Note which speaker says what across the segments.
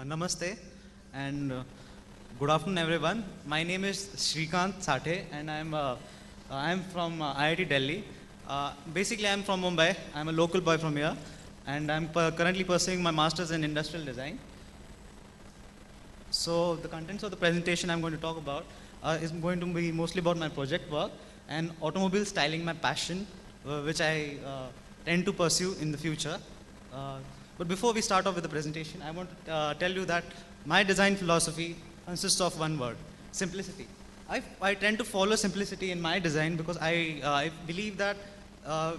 Speaker 1: Namaste and good afternoon, everyone. My name is Shrikant Sathe, and I'm from IIT Delhi. Basically, I'm from Mumbai. I'm a local boy from here, and I'm currently pursuing my master's in industrial design. So, the contents of the presentation I'm going to talk about is going to be mostly about my project work and automobile styling, my passion, which I tend to pursue in the future. Uh, but before we start off with the presentation, I want to tell you that my design philosophy consists of one word: simplicity. I tend to follow simplicity in my design because I believe that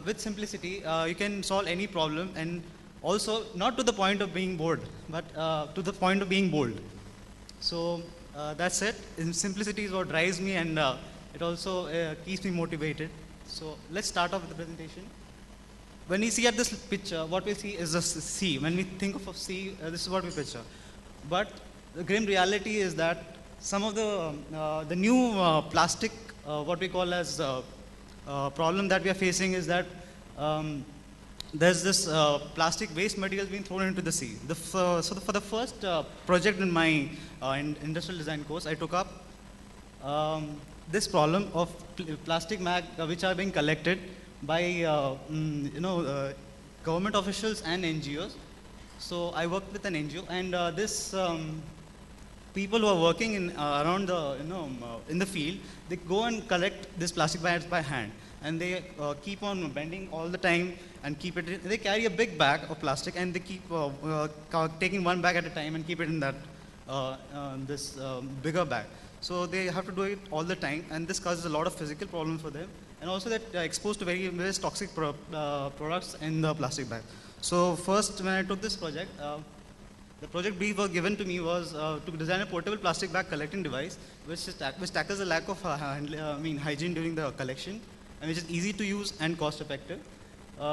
Speaker 1: with simplicity you can solve any problem, and also not to the point of being bored, but to the point of being bold. So that's it. Simplicity is what drives me, and it also keeps me motivated. So let's start off with the presentation. When we see at this picture, what we see is the sea. When we think of a sea, this is what we picture. But the grim reality is that some of the new plastic, what we call as problem that we are facing is that there's this plastic waste material being thrown into the sea. For the first project in my industrial design course, I took up this problem of plastic mag which are being collected by government officials and NGOs. So I worked with an NGO, and this people who are working in around the in the field, they go and collect this plastic bags by hand, and they keep on bending all the time and keep it. They carry a big bag of plastic, and they keep taking one bag at a time and keep it in that this bigger bag. So they have to do it all the time, and this causes a lot of physical problems for them, and also that exposed to various toxic products in the plastic bag. So first, when I took this project, the project brief was given to me was to design a portable plastic bag collecting device, which tackles the lack of hygiene during the collection, and which is easy to use and cost effective.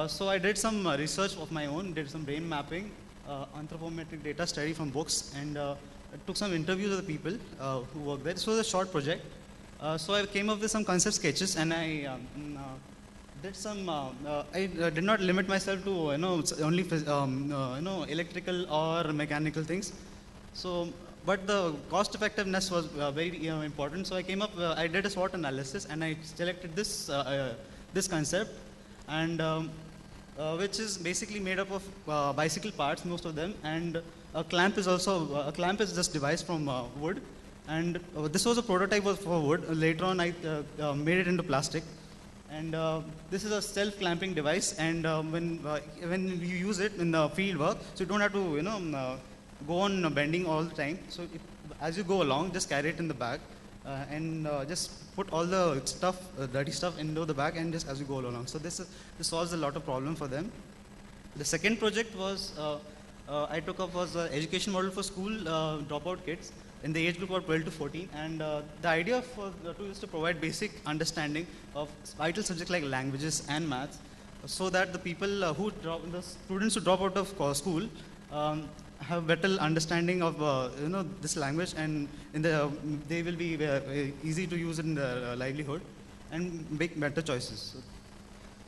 Speaker 1: So I did some research of my own, did some brain mapping, anthropometric data study from books, and I took some interviews of the people who work there. This was a short project. So I came up with some concept sketches, and I did some. I did not limit myself to only electrical or mechanical things. So, but the cost effectiveness was very important. So I came up. I did a SWOT analysis, and I selected this concept, and which is basically made up of bicycle parts, most of them, and a clamp is this device from wood, and this was a prototype for wood. Later on, I made it into plastic, and this is a self-clamping device. And when you use it in the field work, so you don't have to go on bending all the time. So as you go along, just carry it in the bag, and just put all the stuff, dirty stuff, into the bag, and just as you go along. So this solves a lot of problem for them. The second project was. I took up was an education model for school dropout kids in the age group of 12 to 14, and the idea for the tool is to provide basic understanding of vital subjects like languages and maths, so that the people the students who drop out of school have better understanding of this language, and they will be easy to use in their livelihood and make better choices.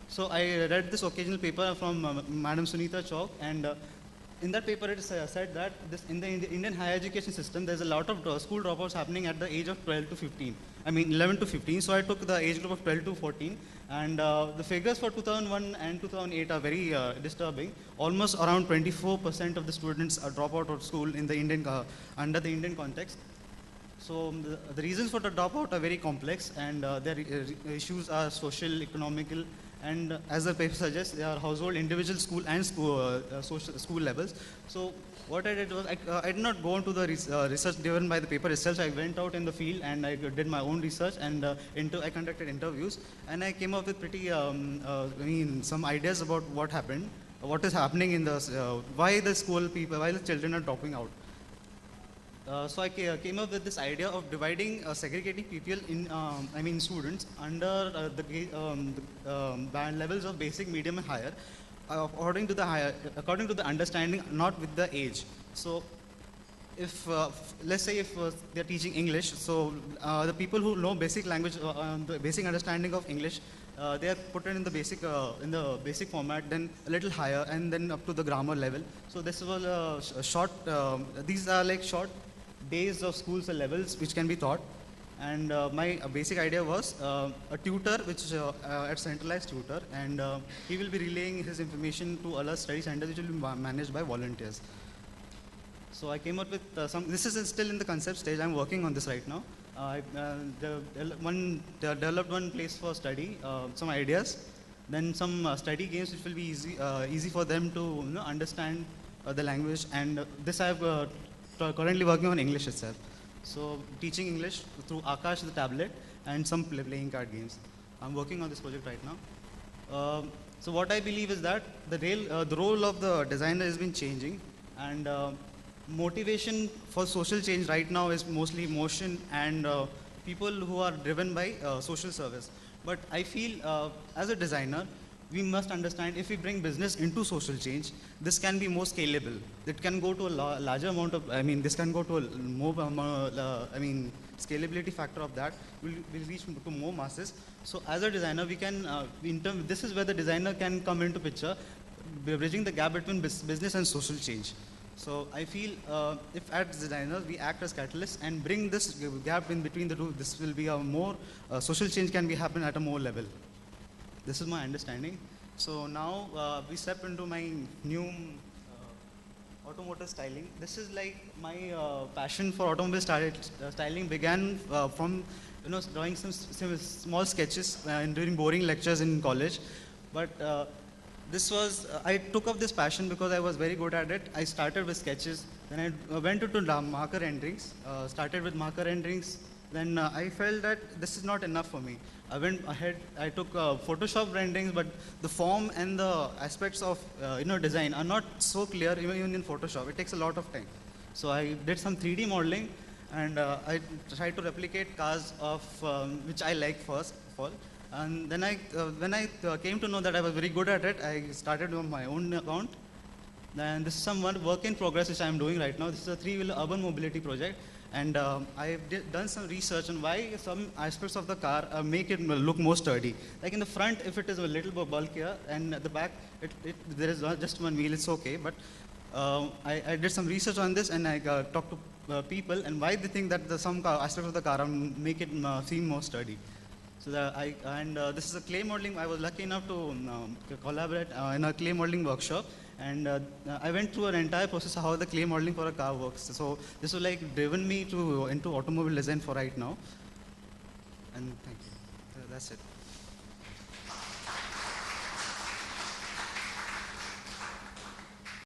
Speaker 1: So I read this occasional paper from Madam Sunita Chauk, and in that paper, it is said that in the Indian higher education system, there's a lot of school dropouts happening at the age of 12 to 15. I mean, 11 to 15. So I took the age group of 12 to 14, and the figures for 2001 and 2008 are very disturbing. Almost around 24% of the students drop out of school in the Indian under the Indian context. So the reasons for the dropout are very complex, and their issues are social, economical, and as the paper suggests, they are household, individual, school, and school levels. So what I did was I did not go into the research driven by the paper itself. I went out in the field and I did my own research, and I conducted interviews, and I came up with pretty some ideas about what happened, what is happening in the why the children are dropping out. So I came up with this idea of dividing, segregating people in, students under the band levels of basic, medium, and higher, according to the understanding, not with the age. So if let's say if they're teaching English, so the people who know basic language, the basic understanding of English, they are put it in the basic format, then a little higher, and then up to the grammar level. So this was a short. These are like short days of schools or levels which can be taught. And my basic idea was a tutor, which a centralized tutor, and he will be relaying his information to other study centers, which will be managed by volunteers. So I came up with some. This is still in the concept stage. I'm working on this right now. I developed one place for study, some ideas, then some study games which will be easy for them to understand the language. And this I've currently working on English itself. So teaching English through Akash the tablet and some playing card games. I'm working on this project right now. So what I believe is that the role of the designer has been changing, and motivation for social change right now is mostly emotion and people who are driven by social service. But I feel as a designer, we must understand if we bring business into social change, this can be more scalable. It can go to a larger amount of, this can go to a more, scalability factor of that will reach to more masses. So as a designer, we can, this is where the designer can come into picture, bridging the gap between business and social change. So I feel if as designers we act as catalysts and bring this gap in between the two, this will be a more social change can be happen at a more level. This is my understanding. So now we step into my new automotive styling. This is like my passion for automobile styling began from drawing some small sketches during boring lectures in college. But this was, I took up this passion because I was very good at it. I started with sketches, then I went into marker renderings, started with marker renderings. Then I felt that this is not enough for me. I went ahead, I took Photoshop renderings, but the form and the aspects of design are not so clear even in Photoshop. It takes a lot of time. So I did some 3D modeling, and I tried to replicate cars of which I like first of all. And then when I came to know that I was very good at it, I started on my own account. And this is some work in progress which I am doing right now. This is a 3-wheeler urban mobility project. And I've done some research on why some aspects of the car make it look more sturdy. Like in the front, if it is a little bit bulkier, and at the back, there is just one wheel, it's okay. But I did some research on this, and I talked to people, and why they think that some aspects of the car make it seem more sturdy. So this is a clay modeling. I was lucky enough to collaborate in a clay modeling workshop. And I went through an entire process of how the clay modeling for a car works. So this was like driven me into automobile design for right now. And thank you. That's it.